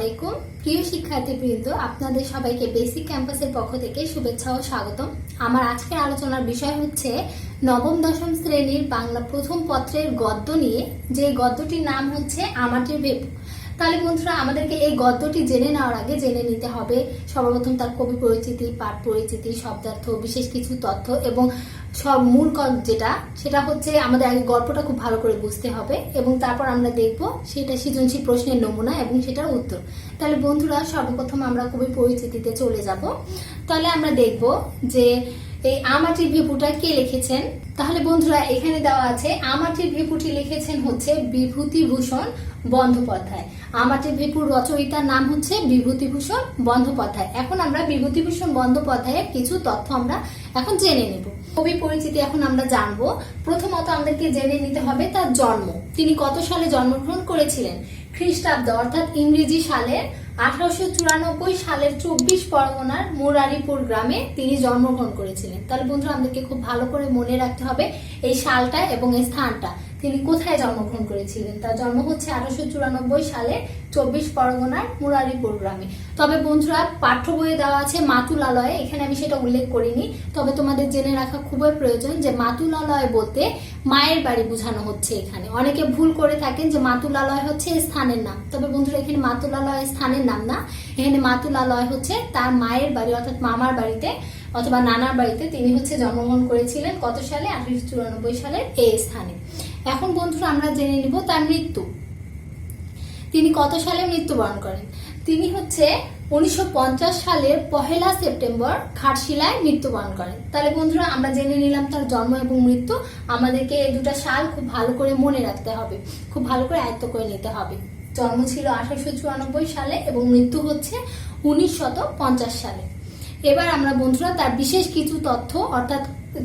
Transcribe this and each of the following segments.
আলাইকুম প্রিয় শিক্ষার্থীবৃন্দ, আপনাদের সবাইকে বেসিক ক্যাম্পাসের পক্ষ থেকে শুভেচ্ছা ও স্বাগতম। আমার আজকের আলোচনার বিষয় হচ্ছে নবম দশম শ্রেণীর বাংলা প্রথম পত্রের গদ্য নিয়ে, যে গদ্যটির নাম হচ্ছে আমাটির ভেপু। তাহলে বন্ধুরা, আমাদেরকে এই গদ্যটি জেনে নেওয়ার আগে জেনে নিতে হবে সর্বপ্রথম তার কবি পরিচিতি, পাঠ পরিচিতি, শব্দার্থ, বিশেষ কিছু তথ্য এবং সব মূল সেটা হচ্ছে আমাদের আগে গল্পটা খুব ভালো করে বুঝতে হবে এবং তারপর আমরা দেখব সেটা সৃজনশীল প্রশ্নের নমুনা এবং সেটার উত্তর। তাহলে বন্ধুরা, সর্বপ্রথম আমরা কবি পরিচিতিতে চলে যাব। তাহলে আমরা দেখব যে এই আমাটির ভেপুটা কে লিখেছেন। তাহলে বন্ধুরা, এখানে দেওয়া আছে আমাটির ভেপুটি লিখেছেন হচ্ছে বিভূতিভূষণ বন্দ্যোপাধ্যায়। আমাটির ভেপুর রচয়িতার নাম হচ্ছে বিভূতিভূষণ বন্দ্যোপাধ্যায়। এখন আমরা বিভূতিভূষণ বন্দ্যোপাধ্যায়ের কিছু তথ্য আমরা এখন জেনে নেব। কবি পরিচিতি এখন আমরা জানবো। প্রথমত আমাদেরকে জেনে নিতে হবে তার জন্ম। তিনি কত সালে জন্মগ্রহণ করেছিলেন? খ্রিস্টাব্দ অর্থাৎ ইংরেজি সালের 1894 সালের 24 পরগনার মুরারিপুর গ্রামে তিনি জন্মগ্রহণ করেছিলেন। তাহলে বন্ধুরা, আমাদেরকে খুব ভালো করে মনে রাখতে হবে এই সালটা এবং এই স্থানটা, তিনি কোথায় জন্মগ্রহণ করেছিলেন। তার জন্ম হচ্ছে 1894 সালে 24 পরগনার মুরারিপুর গ্রামে। তবে বন্ধুরা, পাঠ্য বইয়ে দেওয়া আছে মাতুলালয়ে, এখানে আমি সেটা উল্লেখ করিনি। তবে তোমাদের জেনে রাখা খুবই প্রয়োজন যে মাতুলালয় বলতে মায়ের বাড়ি বোঝানো হচ্ছে। এখানে অনেকে ভুল করে থাকেন যে মাতুলালয় হচ্ছে স্থানের নাম। তবে বন্ধুরা, এখানে মাতুলালয় স্থানের নাম না, এখানে মাতুলালয় হচ্ছে তার মায়ের বাড়ি অর্থাৎ মামার বাড়িতে অথবা নানার বাড়িতে তিনি হচ্ছে জন্মগ্রহণ করেছিলেন। কত সালে? 1894 সালের এই স্থানে। এখন বন্ধুরা, আমরা জেনে নিব তার মৃত্যু। তিনি কত সালে মৃত্যুবরণ করেন? তিনি হচ্ছে 1950 সালের 1 সেপ্টেম্বর ঘাটশিলায় মৃত্যুবরণ করেন। তাহলে বন্ধুরা, আমরা জেনে নিলাম তার জন্ম এবং মৃত্যু। আমাদেরকে এই দুটা সাল খুব ভালো করে মনে রাখতে হবে, খুব ভালো করে আয়ত্ত করে নিতে হবে। জন্ম ছিল 1894 সালে এবং মৃত্যু হচ্ছে 1950 সালে। এবার আমরা বন্ধুরা তার বিশেষ কিছু তথ্য, অর্থাৎ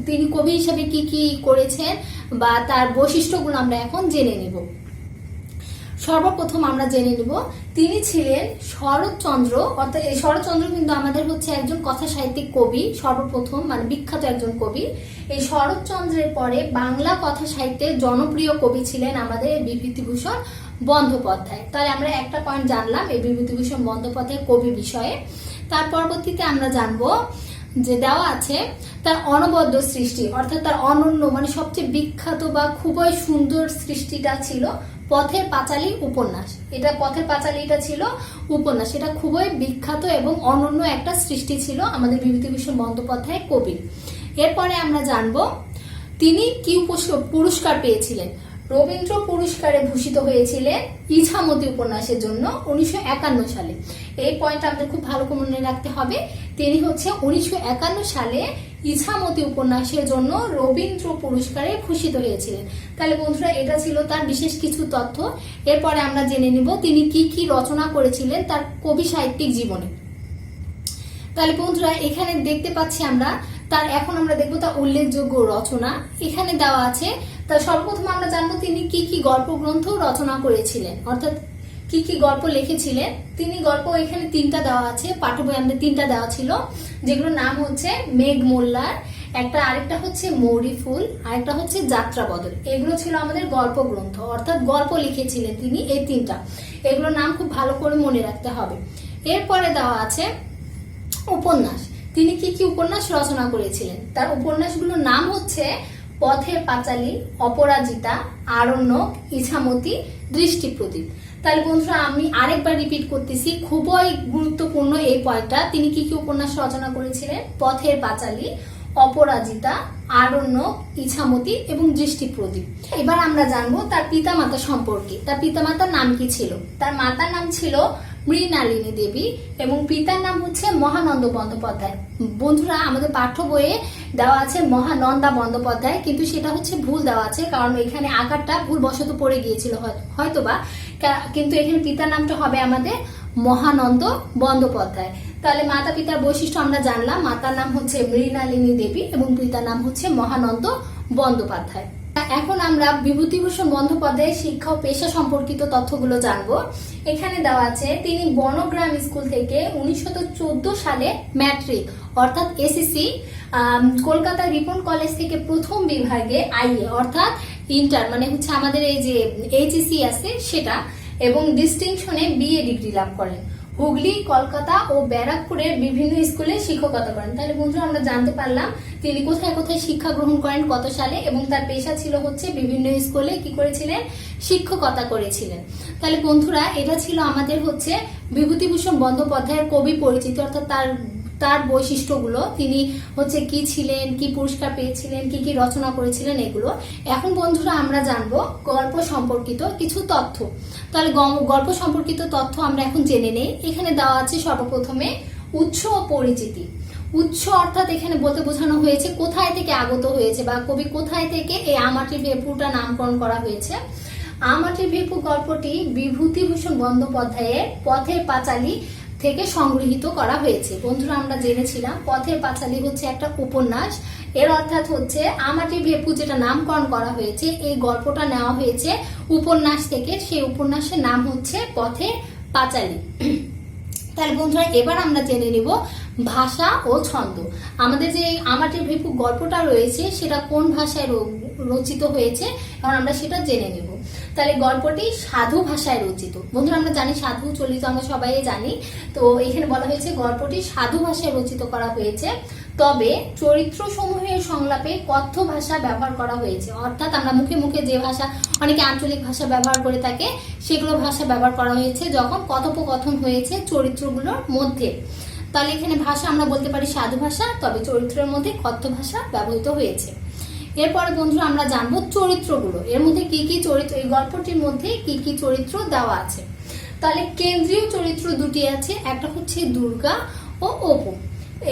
তিনি কবি হিসেবে কি কি করেছেন বা তার বৈশিষ্ট্যগুলো আমরা এখন জেনে নিব। সর্বপ্রথম আমরা জেনে নিব তিনি ছিলেন শরৎচন্দ্র, অর্থাৎ এই শরৎচন্দ্র কিন্তু আমাদের হচ্ছে একজন কথা সাহিত্যিক কবি, সর্বপ্রথম মানে বিখ্যাত একজন কবি। এই শরৎচন্দ্রের পরে বাংলা কথা সাহিত্যের জনপ্রিয় কবি ছিলেন আমাদের বিভূতিভূষণ বন্দ্যোপাধ্যায়। তাহলে আমরা একটা পয়েন্ট জানলাম এই বিভূতিভূষণ বন্দ্যোপাধ্যায় কবি বিষয়ে। তার পরবর্তীতে আমরা জানবো যে দেওয়া আছে তার অনবদ্য সৃষ্টি, অর্থাৎ তার অনন্য মানে সবচেয়ে বিখ্যাত বা খুবই সুন্দর সৃষ্টিটা ছিল পথের পাঁচালী উপন্যাস। এটা পথের পাঁচালী, এটা ছিল উপন্যাস, এটা খুবই বিখ্যাত এবং অনন্য একটা সৃষ্টি ছিল আমাদের বিভূতিভূষণ বন্দ্যোপাধ্যায় কবির। এরপরে আমরা জানবো তিনি কি পুরস্কার পেয়েছিলেন। রবীন্দ্র পুরস্কারে ভূষিত হয়েছিলেন ইছামতি উপন্যাসের জন্য 1951 সালে। এই পয়েন্টটা আমাদের খুব ভালো করে মনে রাখতে হবে। তিনি হচ্ছে 1951 সালে ইছামতি উপন্যাসের জন্য রবীন্দ্র পুরস্কারে ভূষিত হয়েছিলেন। তাহলে বন্ধুরা, এটা ছিল তার বিশেষ কিছু তথ্য। এরপরে আমরা জেনে নিব তিনি কি কি রচনা করেছিলেন তার কবি সাহিত্যিক জীবনে। তাহলে বন্ধুরা, এখানে দেখতে পাচ্ছি আমরা এখন আমরা দেখবো তার উল্লেখযোগ্য রচনা। এখানে দেওয়া আছে তার সর্বপ্রথম আমরা জানবো তিনি কি কি গল্প গ্রন্থ রচনা করেছিলেন, অর্থাৎ কি কি গল্প লিখেছিলেন। তিনি গল্প এখানে 3টা দেওয়া আছে, পাঠ্য বই আমাদের 3টা দেওয়া ছিল, যেগুলোর নাম হচ্ছে মেঘ মোল্লার, আরেকটা হচ্ছে মৌরি ফুল, আরেকটা হচ্ছে যাত্রা বদল। এগুলো ছিল আমাদের গল্প গ্রন্থ, অর্থাৎ গল্প লিখেছিলেন তিনি এই 3টা। এগুলোর নাম খুব ভালো করে মনে রাখতে হবে। এরপরে দেওয়া আছে উপন্যাস। তিনি কি কি উপন্যাস রচনা করেছিলেন? তার উপন্যাসগুলোর নাম হচ্ছে পথের পাঁচালী, অপরাজিতা, আরণ্যক, ইছামতি, দৃষ্টিপ্রদীপ। তাহলে বন্ধুরা, আমি আরেকবার রিপিট করতেছি, খুবই গুরুত্বপূর্ণ এই পয়েন্টটা। তিনি কি কি উপন্যাস রচনা করেছিলেন? পথের পাঁচালী, অপরাজিতা, আরণ্যক, ইছামতি এবং দৃষ্টিপ্রদীপ। এবার আমরা জানবো তার পিতামাতা সম্পর্কে। তার পিতামাতার নাম কি ছিল? তার মাতার নাম ছিল মৃণালিনী দেবী এবং পিতার নাম হচ্ছে মহানন্দ বন্দ্যোপাধ্যায়। বন্ধুরা, আমাদের পাঠ্য বইয়ে দেওয়া আছে মহানন্দা বন্দ্যোপাধ্যায়, কিন্তু সেটা হচ্ছে ভুল দেওয়া আছে, কারণ এখানে আকারটা ভুলবশত পড়ে গিয়েছিল হয়তোবা, কিন্তু এখানে পিতার নামটা হবে আমাদের মহানন্দ বন্দ্যোপাধ্যায়। তাহলে মাতা পিতার বৈশিষ্ট্য আমরা জানলাম। মাতার নাম হচ্ছে মৃণালিনী দেবী এবং পিতার নাম হচ্ছে মহানন্দ বন্দ্যোপাধ্যায়। এখন আমরা বিভূতিভূষণ বন্দ্যোপাধ্যায়ের শিক্ষা ও পেশা সম্পর্কিত তথ্যগুলো জানবো। এখানে দেওয়া আছে তিনি বনগ্রাম স্কুল থেকে 1914 সালে ম্যাট্রিক অর্থাৎ এসএসসি, কলকাতা রিপন কলেজ থেকে প্রথম বিভাগে আইএ অর্থাৎ ইন্টার মানে হচ্ছে আমাদের এই যে এইচএসসি আছে সেটা, এবং ডিস্টিংশনে বিএ ডিগ্রি লাভ করেন। হুগলি, কলকাতা ও ব্যারাকপুরের বিভিন্ন স্কুলে শিক্ষকতা করেন। তাহলে বন্ধুরা আমরা জানতে পারলাম তিনি কোথায় কোথায় শিক্ষা গ্রহণ করেন, কত সালে, এবং তার পেশা ছিল হচ্ছে বিভিন্ন স্কুলে কি করেছিলেন, শিক্ষকতা করেছিলেন। তাহলে বন্ধুরা এটা ছিল আমাদের হচ্ছে বিভূতিভূষণ বন্দ্যোপাধ্যায়ের কবি পরিচিতি, অর্থাৎ তার বৈশিষ্ট্যগুলো, তিনি হচ্ছে কি ছিলেন, কি পুরস্কার পেয়েছিলেন, কি কি রচনা করেছিলেন, এগুলো। এখন বন্ধুরা আমরা জানবো গল্প সম্পর্কিত কিছু তথ্য। তাহলে গল্প সম্পর্কিত তথ্য আমরা এখন জেনে নেই। এখানে দেওয়া আছে সর্বপ্রথমে উৎস ও পরিচিতি। উৎস অর্থাৎ এখানে বলতে বোঝানো হয়েছে কোথায় থেকে আগত হয়েছে বা কবি কোথায় থেকে এই আমাটির ভেপুটা নামকরণ করা হয়েছে। আমাটির ভেপু গল্পটি বিভূতিভূষণ বন্দ্যোপাধ্যায়ের পথের পাঁচালী থেকে সংগৃহীত করা হয়েছে। বন্ধুরা আমরা জেনেছিলাম পথের পাঁচালী হচ্ছে একটা উপন্যাস, এর অর্থাৎ হচ্ছে আমাটির ভেপু যেটা নামকরণ করা হয়েছে, এই গল্পটা নেওয়া হয়েছে উপন্যাস থেকে। সেই উপন্যাসের নাম হচ্ছে পথের পাঁচালী। তাহলে বন্ধুরা এবার আমরা জেনে নিব ভাষা ও ছন্দ। আমাদের যে আমাটির ভেপু গল্পটা রয়েছে সেটা কোন ভাষায় রচিত হয়েছে, কারণ আমরা সেটা জেনে নেব। তাহলে গল্পটি সাধু ভাষায় রচিত। বন্ধুরা আমরা জানি সাধু চলিত, আমরা সবাই জানি। তো এখানে বলা হয়েছে গল্পটি সাধু ভাষায় রচিত করা হয়েছে, তবে চরিত্র সমূহের সংলাপে কথ্য ভাষা ব্যবহার করা হয়েছে। অর্থাৎ আমরা মুখে মুখে যে ভাষা, অনেকে আঞ্চলিক ভাষা ব্যবহার করে থাকে, সেগুলো ভাষা ব্যবহার করা হয়েছে যখন কথোপকথন হয়েছে চরিত্রগুলোর মধ্যে। তাহলে এখানে ভাষা আমরা বলতে পারি সাধু ভাষা, তবে চরিত্রের মধ্যে কথ্য ভাষা ব্যবহৃত হয়েছে। এরপরে বন্ধুরা আমরা জানবো চরিত্রগুলো, এর মধ্যে কি কি চরিত্র, এই গল্পটির মধ্যে কি কি চরিত্র দেওয়া আছে। তাহলে কেন্দ্রীয় চরিত্র দুটি আছে, একটা হচ্ছে দুর্গা ও অপু।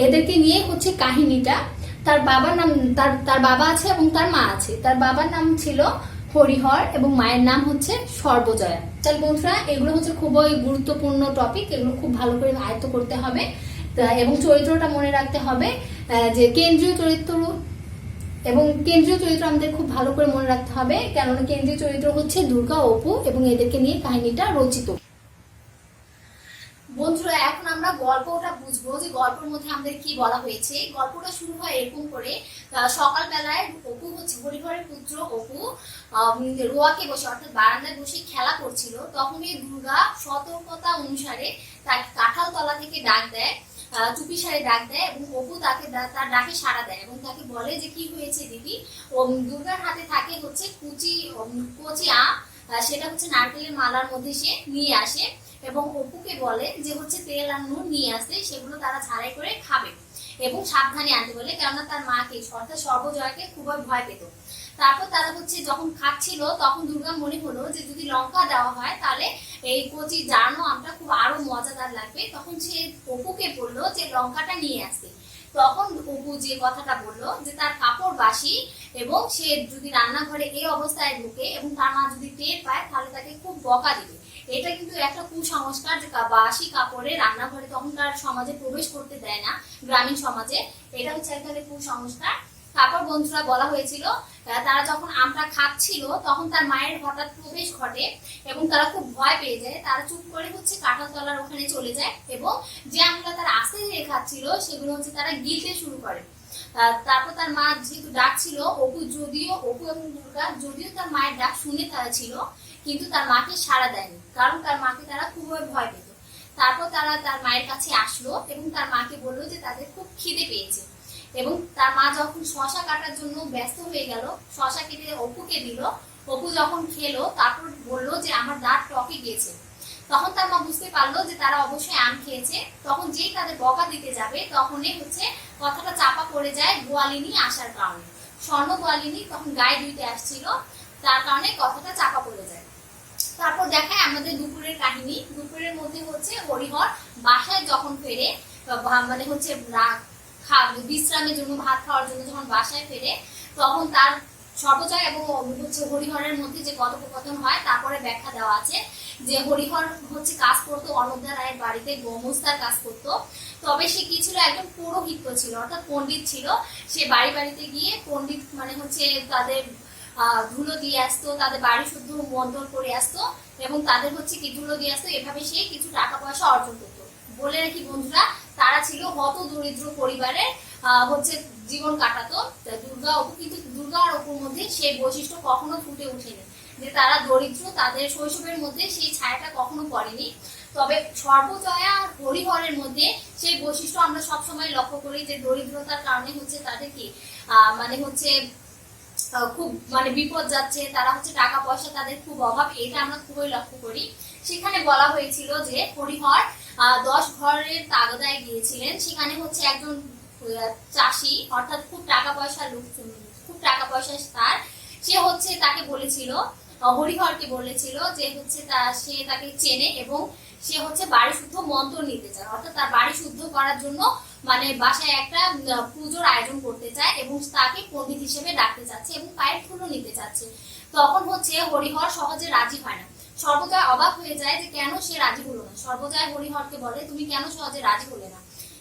এদেরকে নিয়ে হচ্ছে কাহিনীটা। তার বাবার নাম, তার বাবা আছে এবং তার মা আছে। তার বাবার নাম ছিল হরিহর এবং মায়ের নাম হচ্ছে সর্বজয়া। তাহলে বন্ধুরা এগুলো হচ্ছে খুবই গুরুত্বপূর্ণ টপিক, এগুলো খুব ভালো করে আয়ত্ত করতে হবে এবং চরিত্রটা মনে রাখতে হবে যে কেন্দ্রীয় চরিত্র আমাদের খুব ভালো করে মনে রাখতে হবে, কেননা কেন্দ্রীয় চরিত্র হচ্ছে দুর্গা, অপু, এবং এদেরকে নিয়ে কাহিনীটা রচিত। বন্ধুরা এখন আমরা গল্পটা বুঝবো যে গল্পের মধ্যে আমাদের কি বলা হয়েছে। গল্পটা শুরু হয় এরকম করে, সকালবেলায় অপু হচ্ছে হরিহরের পুত্র অপু রোয়াকে বসে অর্থাৎ বারান্দায় বসে খেলা করছিল। তখনই দুর্গা সতর্কতা অনুসারে তাকে কাঁঠাল তলা থেকে ডাক দেয়, চুপি সারে ডাক দেয়, এবং অপু তাকে তার ডাকে সাড়া দেয় এবং তাকে বলে যে কি হয়েছে দিদি। দুর্গার হাতে থাকে হচ্ছে কচি আম, সেটা হচ্ছে নারকেলের মালার মধ্যে সে নিয়ে আসে এবং অপুকে বলে যে হচ্ছে তেল আর নুন নিয়ে আসতে, সেগুলো তারা ঝাড়াই করে খাবে এবং সাবধানে আনতে বলে, কেননা তার মাকে অর্থাৎ সর্বজয়াকে খুবই ভয় পেত। তারপর তারা হচ্ছে যখন খাচ্ছিল তখন দুর্গা মনে হলো যে যদি লঙ্কা দেওয়া হয় তাহলে এই কচি জানো আমটা খুব আরো মজাদার লাগবে। তখন সে অপুকে বললো যে লঙ্কাটা নিয়ে আসতে। তখন অপু যে কথাটা বললো যে তার কাপড় বাসি এবং সে যদি রান্নাঘরে এই অবস্থায় ঢুকে এবং তার মা যদি টের পায় তাহলে তাকে খুব বকা দিবে। এটা কিন্তু একটা কুসংস্কার যে বাসি কাপড়ে রান্নাঘরে তখনকার সমাজে প্রবেশ করতে দেয় না, গ্রামীণ সমাজে। এটা হচ্ছে একটা কুসংস্কার। তারপর বন্ধুরা বলা হয়েছিল তারা যখন আমটা খাচ্ছিল তখন তার মায়ের হঠাৎ প্রবেশ ঘটে এবং তারা খুব ভয় পেয়ে যায়। তারা চুপ করে হচ্ছে কাঁঠাল তলার ওখানে চলে যায় এবং যে আমগুলো তারা আস্তে ধীরে খাচ্ছিল সেগুলো হচ্ছে তারা গিলতে শুরু করে। তারপর তার মা যেহেতু ডাক ছিল, অপু এবং দুর্গা যদিও তার মায়ের ডাক শুনে তারা ছিল, কিন্তু তার মাকে সাড়া দেয়নি, কারণ তার মাকে তারা খুবই ভয় পেত। তারপর তারা তার মায়ের কাছে আসলো এবং তার মাকে বললো যে তাদের খুব খিদে পেয়েছে এবং তার মা যখন শশা কাটার জন্য ব্যস্ত হয়ে গেল, শশা কেটে অপুকে দিল। অপু যখন খেলো তারপর বললো যে আমার দাঁত টকে গেছে। তখন তার মা বুঝতে পারলো যে তারা অবশ্যই আম খেয়েছে। তখন যেই তাদের বকা দিতে যাবে তখনই হচ্ছে কথাটা চাপা পড়ে যায় গোয়ালিনী আসার কারণে। স্বর্ণ গোয়ালিনী তখন গায়ে ধুইতে আসছিল, তার কারণে কথাটা চাপা পড়ে যায়। তারপর দেখায় আমাদের দুপুরের কাহিনী। দুপুরের মধ্যে হচ্ছে হরিহর বাসায় যখন ফেরে, মানে হচ্ছে বিশ্রামের জন্য, ভাত খাওয়ার জন্য যখন বাসায় ফেরে, তখন তার সর্বজয় এবং হচ্ছে হরিহরের মধ্যে যে কথোপকথন হয় তারপরে ব্যাখ্যা দেওয়া আছে যে হরিহর হচ্ছে কাজ করতো অনন্যা রায়ের বাড়িতে, গোমস্তার কাজ করতো। তবে সে কি ছিল, একজন পুরোহিত ছিল অর্থাৎ পণ্ডিত ছিল। সে বাড়ি বাড়িতে গিয়ে পণ্ডিত মানে হচ্ছে তাদের ধুলো দিয়ে আসতো, তাদের বাড়ি শুদ্ধ মন্থন করে আসতো এবং তাদের হচ্ছে কি ধুলো দিয়ে আসতো। এভাবে সে কিছু টাকা পয়সা অর্জন করতো। বলে রাখি বন্ধুরা, তারা ছিল হত দরিদ্র পরিবারে হচ্ছে জীবন কাটাতো দুর্গা অপু, কিন্তু দুর্গা আর অপুর মধ্যে সেই বৈশিষ্ট্য কখনো ফুটে ওঠেনি যে তারা দরিদ্র, তাদের শৈশবের মধ্যে সেই ছায়াটা কখনো পড়েনি। তবে সর্বজয়া আর হরিহরের মধ্যে সেই বৈশিষ্ট্য আমরা সবসময় লক্ষ্য করি যে দরিদ্রতার কারণে হচ্ছে তাদের কি মানে হচ্ছে খুব মানে বিপদ যাচ্ছে, তারা হচ্ছে টাকা পয়সা তাদের খুব অভাব, এটা আমরা খুবই লক্ষ্য করি। সেখানে বলা হয়েছিল যে হরিহর 10 ঘরের তাগদায় গিয়েছিলেন, সেখানে হচ্ছে একজন চাষি অর্থাৎ খুব টাকা পয়সা লোক, খুব টাকা পয়সা তার, সে হচ্ছে তাকে বলেছিল, হরিহরকে বলেছিল যে হচ্ছে সে তাকে চেনে এবং সে হচ্ছে বাড়ি শুদ্ধ মন্ত্র নিতে চায়, অর্থাৎ তার বাড়ি শুদ্ধ করার জন্য মানে বাসায় একটা পুজোর আয়োজন করতে চায় এবং তাকে পণ্ডিত হিসেবে ডাকতে চাচ্ছে এবং পায়ের ধুলো নিতে চাচ্ছে। তখন হচ্ছে হরিহর সহজে রাজি হয় না। সর্বজয়া অবাক হয়ে যায় যে কেন সে রাজি হলো না। সর্বজয়া হরিহরকে বলে তুমি কেন সহজে রাজি হলে না।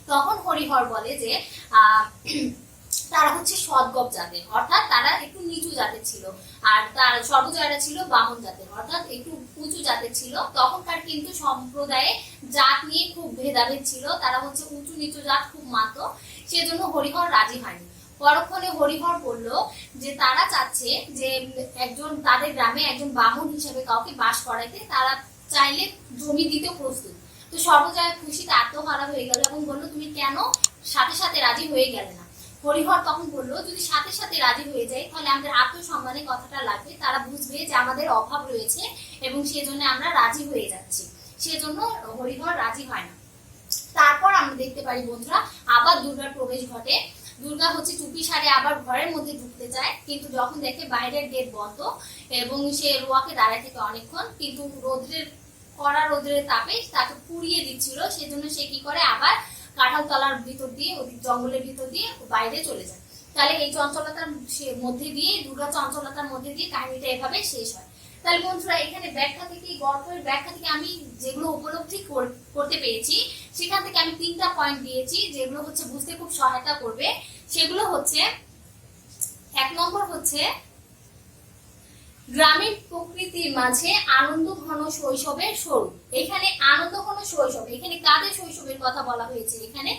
তখন হরিহর বলে যে তারা হচ্ছে সদ্গব জাতের, অর্থাৎ তারা একটু নিচু জাতের ছিল, আর তার সর্বজয়ারা ছিল বামন জাতের, অর্থাৎ একটু উঁচু জাতের ছিল। তখনকার কিন্তু সম্প্রদায়ে জাত নিয়ে খুব ভেদাভেদ ছিল, তারা হচ্ছে উঁচু নিচু জাত খুব মানত, সেজন্য হরিহর রাজি হয়নি। পরক্ষণে হরিহর বলল যে তারা চাচ্ছে যে একজন তাদের গ্রামে একজন বামন হিসেবে কাউকে বাস করাইতে, তারা চাইলে জমি দিতে প্রস্তুত। তো সর্বজয়া খুশিতে আত্মহারা হয়ে গেল এবং বললো তুমি কেন সাথে সাথে রাজি হয়ে গেলে না। হরিহর তখন বললো যদি সাথে সাথে রাজি হয়ে যায় তাহলে আমাদের আত্মসম্মানের কথাটা লাগবে, তারা বুঝবে যে আমাদের অভাব রয়েছে এবং সেজন্য আমরা রাজি হয়ে যাচ্ছি, সেজন্য হরিহর রাজি হয় না। তারপর আমরা দেখতে পারি বন্ধুরা আবার দুর্গার প্রবেশ ঘটে। দুর্গা হচ্ছে চুপি সারে আবার ঘরের মধ্যে ঢুকতে চায়, কিন্তু যখন দেখে বাইরের গেট বন্ধ এবং সে রোয়াকে দাঁড়ায় থেকে অনেকক্ষণ, কিন্তু কড়া রোদ্রের তাপে তাকে পুড়িয়ে দিচ্ছিল, সেজন্য সে কি করে আবার কাঁঠাল তলার ভিতর দিয়ে জঙ্গলের ভিতর দিয়ে বাইরে চলে যায়। তাহলে এই চঞ্চলতার মধ্যে দিয়ে দুর্গা চঞ্চলতার মধ্যে দিয়ে কাহিনীটা এভাবে শেষ হয়। তাহলে বন্ধুরা এখানে ব্যাখ্যা থেকে, গল্পের ব্যাখ্যা থেকে আমি যেগুলো উপলব্ধি করতে পেরেছি সেখান থেকে আমি 3টা পয়েন্ট দিয়েছি যেগুলো হচ্ছে বুঝতে খুব সহায়তা করবে। সেগুলো হচ্ছে 1 নম্বর হচ্ছে গ্রামীণ প্রকৃতির মাঝে আনন্দ ঘন শৈশবের স্বরূপ। এখানে আনন্দ ঘন শৈশব, এখানে কাদের শৈশবের কথা বলা হয়েছে? এখানে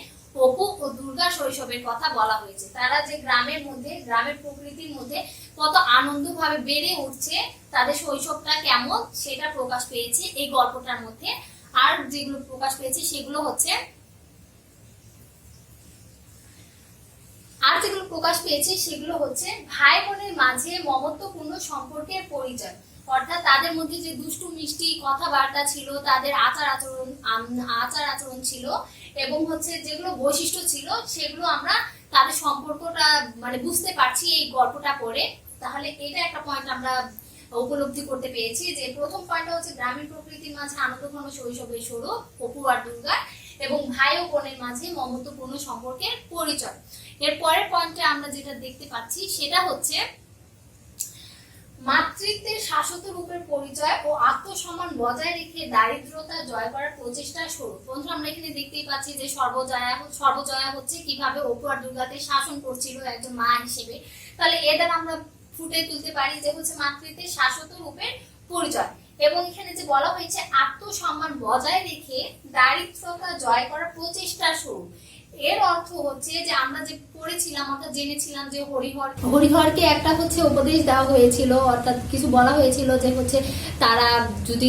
অপু ও দুর্গার শৈশবের কথা বলা হয়েছে। তারা যে গ্রামের মধ্যে, গ্রামের প্রকৃতির মধ্যে কত আনন্দ ভাবে বেড়ে উঠছে, তাদের শৈশবটা কেমন সেটা প্রকাশ পেয়েছে এই গল্পটার মধ্যে। আর যেগুলো প্রকাশ পেয়েছে সেগুলো হচ্ছে ভাই বোনের মাঝে মমত্বপূর্ণ সম্পর্কের পরিচয়, অর্থাৎ তাদের মধ্যে যে দুষ্টু মিষ্টি কথাবার্তা ছিল, তাদের আচার আচরণ ছিল এবং হচ্ছে যেগুলো বৈশিষ্ট্য ছিল সেগুলো আমরা তাদের সম্পর্কটা মানে বুঝতে পারছি এই গল্পটা পড়ে। তাহলে এটা একটা পয়েন্ট আমরা উপলব্ধি করতে পেরেছি যে প্রথম পয়েন্টটা হচ্ছে গ্রামীণ প্রকৃতির মাঝে আনন্দঘন শৈশবের স্বরূপ অপু আর দুর্গা, এবং ভাই ও বোনের মাঝে মমত্বপূর্ণ সম্পর্কের পরিচয়। এর পরের পয়েন্টে আমরা যেটা দেখতে পাচ্ছি সেটা হচ্ছে মাতৃত্বের শাশ্বত রূপের পরিচয় ও আত্মসম্মান বজায় রেখে দারিদ্রতা জয় করার প্রচেষ্টার স্বরূপ। বন্ধু আমরা এখানে দেখতেই পাচ্ছি যে সর্বজয়া হচ্ছে কিভাবে অপু আর দুর্গাকে শাসন করছিল একজন মা হিসেবে। তাহলে এদের আমরা ফুটে তুলতে পারি যে হচ্ছে মাতৃত্বের শাশ্বত রূপের পরিচয়, এবং এখানে যে বলা হয়েছে আত্মসম্মান বজায় রেখে দারিদ্রতা জয় করার প্রচেষ্টার স্বরূপ। এর অর্থ হচ্ছে যে আমরা যে পড়েছিলাম, আমরা জেনেছিলাম যে হরিহরকে একটা হচ্ছে উপদেশ দেওয়া হয়েছিল, অর্থাৎ কিছু বলা হয়েছিল যে হচ্ছে তারা যদি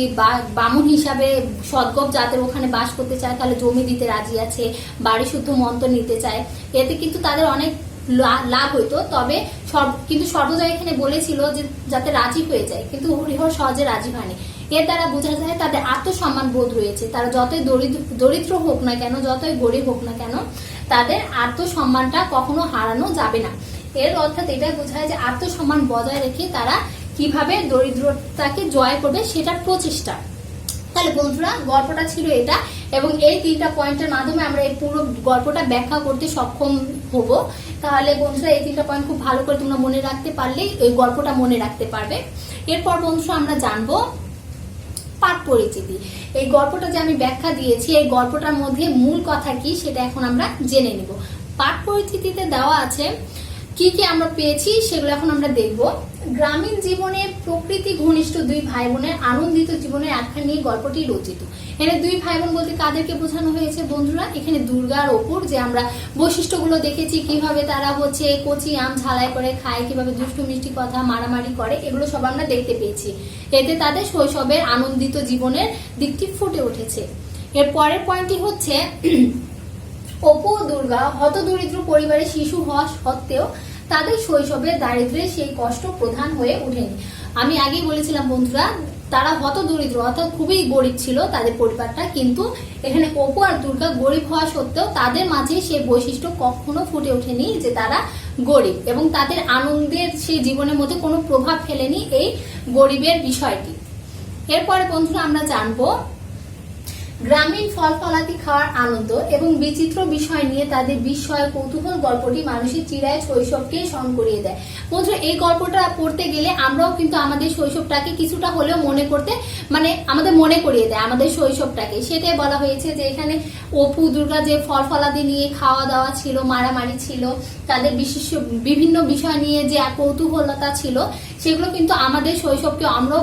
বামুন হিসাবে সদ্গব জাতের ওখানে বাস করতে চায় তাহলে জমি দিতে রাজি আছে, বাড়ি শুদ্ধ মন্ত্র নিতে চায়, এতে কিন্তু তাদের অনেক লাভ হইতো। তবে কিন্তু সর্বজয়া এখানে বলেছিল যে যাতে রাজি হয়ে যায়, কিন্তু হরিহর সহজে রাজি হয়নি। এর দ্বারা বোঝা যায় তাদের আত্মসম্মান বোধ রয়েছে, তারা যতই দরিদ্র হোক না কেন, যতই গরিব হোক না কেন, তাদের আত্মসম্মানটা কখনো হারানো যাবে না। এর অর্থাৎ এটা বোঝায় যে আত্মসম্মান বজায় রেখে তারা কিভাবে দরিদ্রতাকে জয় করবে সেটার প্রচেষ্টা। তাহলে বন্ধুরা গল্পটা ছিল এটা, এবং এই 3টা পয়েন্টের মাধ্যমে আমরা এই পুরো গল্পটা ব্যাখ্যা করতে সক্ষম হব। তাহলে বন্ধুরা এই 3টা পয়েন্ট খুব ভালো করে তোমরা মনে রাখতে পারলেই এই গল্পটা মনে রাখতে পারবে। এরপর বন্ধুরা আমরা জানবো পাঠ পরিচিতি। এই গল্পটা যে আমি ব্যাখ্যা দিয়েছি এই গল্পটার মধ্যে মূল কথা কি সেটা এখন আমরা জেনে নিব। পাঠ পরিচিতিতে দেওয়া আছে কি কি আমরা পেয়েছি সেগুলো এখন আমরা দেখব। গ্রামীণ জীবনে প্রকৃতি ঘনিষ্ঠ দুই ভাই বোনের আনন্দিত জীবনের আখ্যান নিয়ে গল্পটি রচিত। এখানে দুই ভাই বোন বলতে কাদেরকে বোঝানো হয়েছে বন্ধুরা? এখানে দুর্গা আর অপুর যে আমরা বৈশিষ্ট্যগুলো দেখেছি, কিভাবে তারা হচ্ছে কচি আম ঝালাই করে খায়, কিভাবে দুষ্টু মিষ্টি কথা মারামারি করে, এগুলো সব আমরা দেখতে পেয়েছি। এতে তাদের শৈশবের আনন্দিত জীবনের দিকটি ফুটে উঠেছে। এর পরের পয়েন্টটি হচ্ছে অপু ও দুর্গা হতদরিদ্র পরিবারের শিশু হওয়া সত্ত্বেও তাদের শৈশবের দারিদ্র্যের সেই কষ্ট প্রধান হয়ে ওঠেনি। আমি আগেই বলেছিলাম বন্ধুরা, তারা হতদরিদ্র অর্থাৎ খুবই গরিব ছিল তাদের পরিবারটা, কিন্তু এখানে অপু আর দুর্গা গরিব হওয়া সত্ত্বেও তাদের মাঝে সেই বৈশিষ্ট্য কখনো ফুটে ওঠেনি যে তারা গরিব, এবং তাদের আনন্দের সেই জীবনের মধ্যে কোনো প্রভাব ফেলেনি এই গরিবের বিষয়টি। এরপরে বন্ধুরা আমরা জানবো গ্রামীণ ফল ফলাদি খাওয়ার আনন্দ এবং বিচিত্র বিষয় নিয়ে তাদের বিস্ময় কৌতূহল গল্পটি মানুষের চিরায় শৈশবকে স্মরণ করিয়ে দেয়। বন্ধুরা এই গল্পটা পড়তে গেলে আমরাও কিন্তু আমাদের শৈশবটাকে কিছুটা হলেও মনে করতে আমাদের মনে করিয়ে দেয় আমাদের শৈশবটাকে। সেটাই বলা হয়েছে যে এখানে অপু দুর্গা যে ফল ফলাদি নিয়ে খাওয়া দাওয়া ছিল, মারামারি ছিল, তাদের বিভিন্ন বিষয় নিয়ে যে কৌতূহলতা ছিল, সেগুলো কিন্তু আমাদের শৈশবকে আমরাও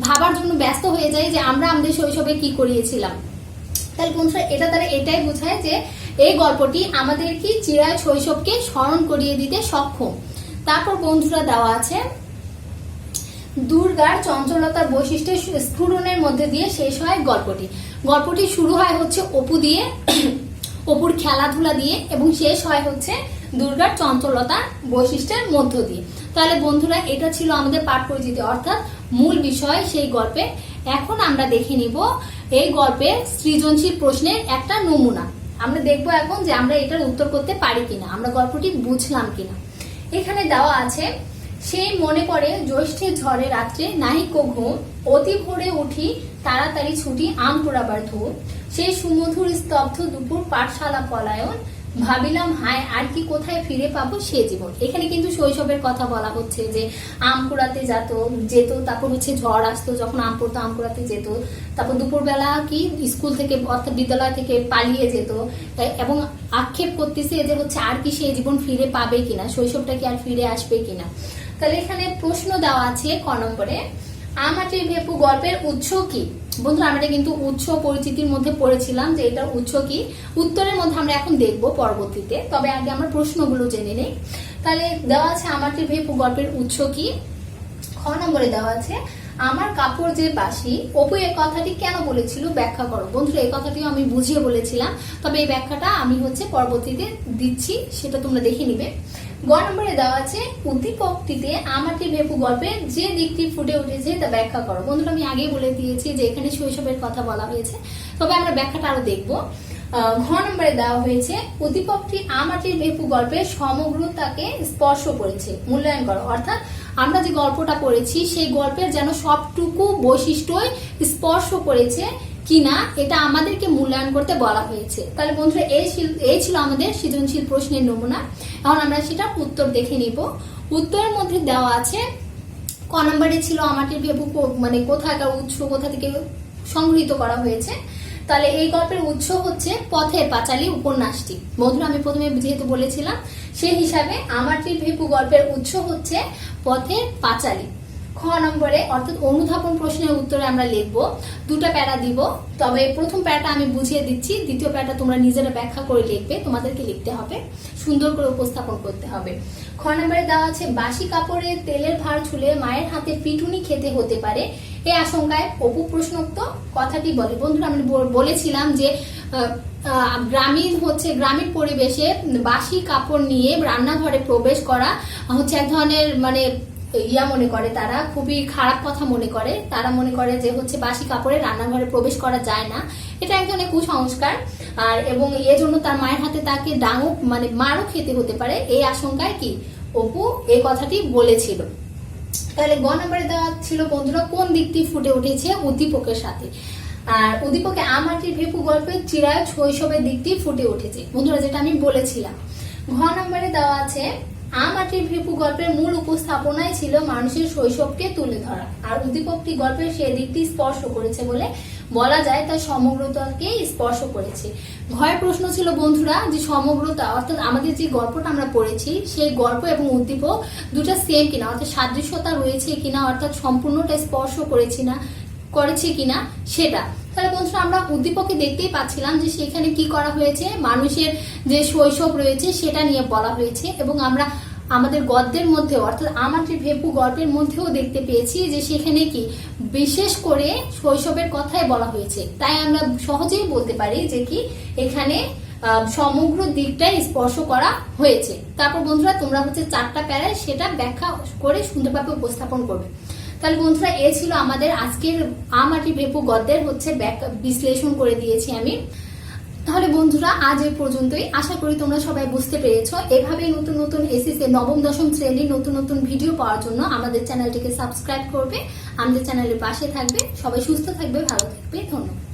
ভাবার জন্য ব্যস্ত হয়ে যায় যে আমরা আমাদের শৈশবে কি করিয়েছিলাম। তাহলে বন্ধুরা এটা দ্বারা এটাই বোঝায় যে এই গল্পটি আমাদের কি চিরায় শৈশবকে স্মরণ করিয়ে দিতে সক্ষম। তারপর বন্ধুরা দেওয়া আছে দুর্গার চঞ্চলতার বৈশিষ্ট্যের স্ফুরণের মধ্যে দিয়ে শেষ হয় গল্পটি। গল্পটি শুরু হয় হচ্ছে অপু দিয়ে, অপুর খেলাধুলা দিয়ে, এবং শেষ হয় হচ্ছে দুর্গার চঞ্চলতার বৈশিষ্ট্যের মধ্য দিয়ে। তাহলে বন্ধুরা এটা ছিল আমাদের পাঠ পরিচিতি অর্থাৎ মূল বিষয় সেই গল্পে। এখন আমরা দেখে নিব এই গল্পের সৃজনশীল প্রশ্নের একটা নমুনা। আমরা দেখব এখন যে আমরা এটার উত্তর করতে পারি কিনা, আমরা গল্পটি বুঝলাম কিনা। এখানে দেওয়া আছে সেই মনে পড়ে জ্যৈষ্ঠের ঝড়ে রাত্রে নাহিক ঘুম, অতি ভোরে উঠি তাড়াতাড়ি ছুটি আম পোড়াবার ধূপ, সেই সুমধুর স্তব্ধ দুপুর পাঠশালা পলায়ন, ভাবিলাম হায় আর কি কোথায় ফিরে পাবো সে জীবন। এখানে কিন্তু শৈশবের কথা বলা হচ্ছে যে আম কুড়াতে যেত, তারপর হচ্ছে ঝড় আসতো যখন আম পড়তো, আম কুড়াতে যেত, তারপর দুপুরবেলা কি স্কুল থেকে অর্থাৎ বিদ্যালয় থেকে পালিয়ে যেত, এবং আক্ষেপ করতেছে যে হচ্ছে আর কি সে জীবন ফিরে পাবে কিনা, শৈশবটা কি আর ফিরে আসবে কিনা। তাহলে এখানে প্রশ্ন দেওয়া আছে ক নম্বরে, আমাটির ভেপু গল্পের উৎস কি? বন্ধুরা আমরা কিন্তু উৎস পরিচিতির মধ্যে পড়েছিলাম যে এটার উৎস কি। উত্তরের মধ্যে আমরা এখন দেখব পরবর্তীতে, তবে আগে আমরা প্রশ্নগুলো জেনে নেই। তাহলে দেওয়া আছে আমাটির ভেপু গল্পের উৎস কি। খ নম্বরে দেওয়া আছে আমার কাপড় যে বাসি, অপু এই কথাটি কেন বলেছিল ব্যাখ্যা করো। বন্ধুরা এই কথাটিও আমি বুঝিয়ে বলেছিলাম, তবে এই ব্যাখ্যাটা আমি হচ্ছে পরবর্তীতে দিচ্ছি, সেটা তোমরা দেখে নিবে। গ নম্বরে দেওয়া আছে উদ্দীপকটিতে আমাটির ভেপু গল্পের যে দিকটি ফুটে উঠেছে তা ব্যাখ্যা করো। বন্ধুরা আমি আগেই বলে দিয়েছি যে এখানে শৈশবের কথা বলা হয়েছে, তবে আমরা ব্যাখ্যাটা আরো দেখবো। ঘ নম্বরে দেওয়া হয়েছে উদ্দীপকটি আমাটির ভেপু গল্পের সমগ্রতাকে স্পর্শ করেছে, মূল্যায়ন করো। অর্থাৎ আমরা যে গল্পটা পড়েছি সেই গল্পের যেন সবটুকু বৈশিষ্ট্যই স্পর্শ করেছে কিনা এটা আমাদেরকে মূল্যায়ন করতে বলা হয়েছে। তাহলে বন্ধুরা এই ছিল আমাদের সৃজনশীল প্রশ্নের নমুনা। এখন আমরা সেটা উত্তর দেখে নিব। উত্তরের মধ্যে দেওয়া আছে ক নম্বরে ছিল আমাটির ভেপু কোথাকার উৎস, কোথা থেকে সংগৃহীত করা হয়েছে। তাহলে এই গল্পের উৎস হচ্ছে পথের পাঁচালী উপন্যাসটি। বন্ধুরা আমি প্রথমে যেহেতু বলেছিলাম সেই হিসাবে আমাটির ভেপু গল্পের উৎস হচ্ছে পথের পাঁচালী। খ নম্বরে অর্থাৎ অনুধাবন প্রশ্নের উত্তরে আমরা লিখব, দুটো প্যারা দিব, তবে প্রথম প্যারাটা আমি বুঝিয়ে দিচ্ছি, দ্বিতীয় প্যারাটা তোমরা নিজেরা ব্যাখ্যা করে লিখবে, তোমাদেরকে লিখতে হবে, সুন্দর করে উপস্থাপন করতে হবে। খ নম্বরে দেওয়া আছে বাসি কাপড়ে তেলের ভার ছুলে মায়ের হাতে পিটুনি খেতে হতে পারে, এই আশঙ্কায় অপু প্রশ্নোক্ত কথাটি বলে। বন্ধুরা আমি বলেছিলাম যে গ্রামীণ পরিবেশে বাসি কাপড় নিয়ে রান্নাঘরে প্রবেশ করা হচ্ছে এক ধরনের মনে করে, তারা খুবই খারাপ কথা মনে করে। তারা মনে করে যে হচ্ছে বাসি কাপড়ে রান্নাঘরে প্রবেশ করা যায় না, এটা এক ধরনের কুসংস্কার। আর এবং এজন্য তার মায়ের হাতে তাকে মারও খেতে হতে পারে, এই আশঙ্কায় কি অপু এই কথাটি বলেছিল। তাহলে গ নম্বরে দেওয়া ছিল বন্ধুরা কোন দিকটি ফুটে উঠেছে উদ্দীপকের সাথে। আর উদ্দীপকে আমাটির ভেপু গল্পের চিরায় শৈশবের দিকটি ফুটে উঠেছে, বন্ধুরা যেটা আমি বলেছিলাম। ঘ নম্বরে দেওয়া আছে মাটির ভেপু গল্পের মূল উপস্থাপনায় ছিল মানুষের শৈশবকে তুলে ধরা, আর উদ্দীপকটি গল্পের সে দিকটি স্পর্শ করেছে বলে বলা যায়, তার সমগ্রতাকে স্পর্শ করেছে। ঘয়ের প্রশ্ন ছিল বন্ধুরা যে সমগ্রতা অর্থাৎ আমাদের যে গল্পটা আমরা পড়েছি সেই গল্প এবং উদ্দীপক দুটো সেম কিনা, অর্থাৎ সাদৃশ্যতা রয়েছে কিনা, অর্থাৎ সম্পূর্ণটা স্পর্শ করেছে কিনা সেটা। তাহলে বন্ধুরা আমরা উদ্দীপকে দেখতেই পাচ্ছিলাম যে সেখানে কি করা হয়েছে, মানুষের যে শৈশব রয়েছে সেটা নিয়ে বলা হয়েছে, এবং আমরা আমাদের গদ্যের মধ্যে অর্থাৎ মাটির ভেপু গল্পের মধ্যেও দেখতে পেয়েছি যে সেখানে কি বিশেষ করে শৈশবের কথাই বলা হয়েছে। তাই আমরা সহজেই বলতে পারি যে কি এখানে সমগ্র দিকটাই স্পর্শ করা হয়েছে। তারপর বন্ধুরা তোমরা হচ্ছে 4টা প্যারায় সেটা ব্যাখ্যা করে সুন্দরভাবে উপস্থাপন করবে। তাহলে বন্ধুরা এ ছিল আমাদের আজকের মাটির ভেপু গদ্যের হচ্ছে বিশ্লেষণ করে দিয়েছি আমি। তাহলে বন্ধুরা আজ এই পর্যন্তই, আশা করি তোমরা সবাই বুঝতে পেরেছো। এভাবেই নতুন নতুন এসএসসি নবম দশম শ্রেণীর নতুন নতুন ভিডিও পাওয়ার জন্য আমাদের চ্যানেলটিকে সাবস্ক্রাইব করবে, আমাদের চ্যানেলের পাশে থাকবে। সবাই সুস্থ থাকবে, ভালো থাকবে, ধন্যবাদ।